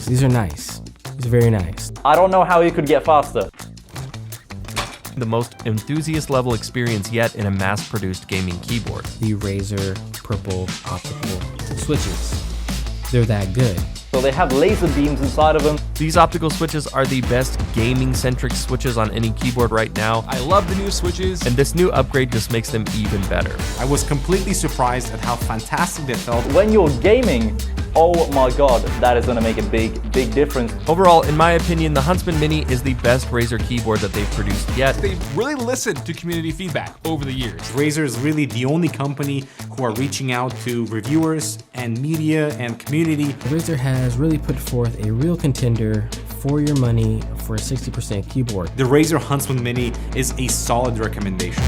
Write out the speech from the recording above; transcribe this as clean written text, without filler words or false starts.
these. These are nice. These are very nice. I don't know how you could get faster. The most enthusiast level experience yet in a mass-produced gaming keyboard. The Razer Purple Optical switches. They're that good. So they have laser beams inside of them. These optical switches are the best gaming-centric switches on any keyboard right now. I love the new switches. And this new upgrade just makes them even better. I was completely surprised at how fantastic they felt. When you're gaming, oh my god, that is gonna make a big difference. Overall, in my opinion, the Huntsman Mini is the best Razer keyboard that they've produced yet. They've really listened to community feedback over the years. Razer is really the only company who are reaching out to reviewers and media and community. Razer has really put forth a real contender for your money for a 60% keyboard. The Razer Huntsman Mini is a solid recommendation.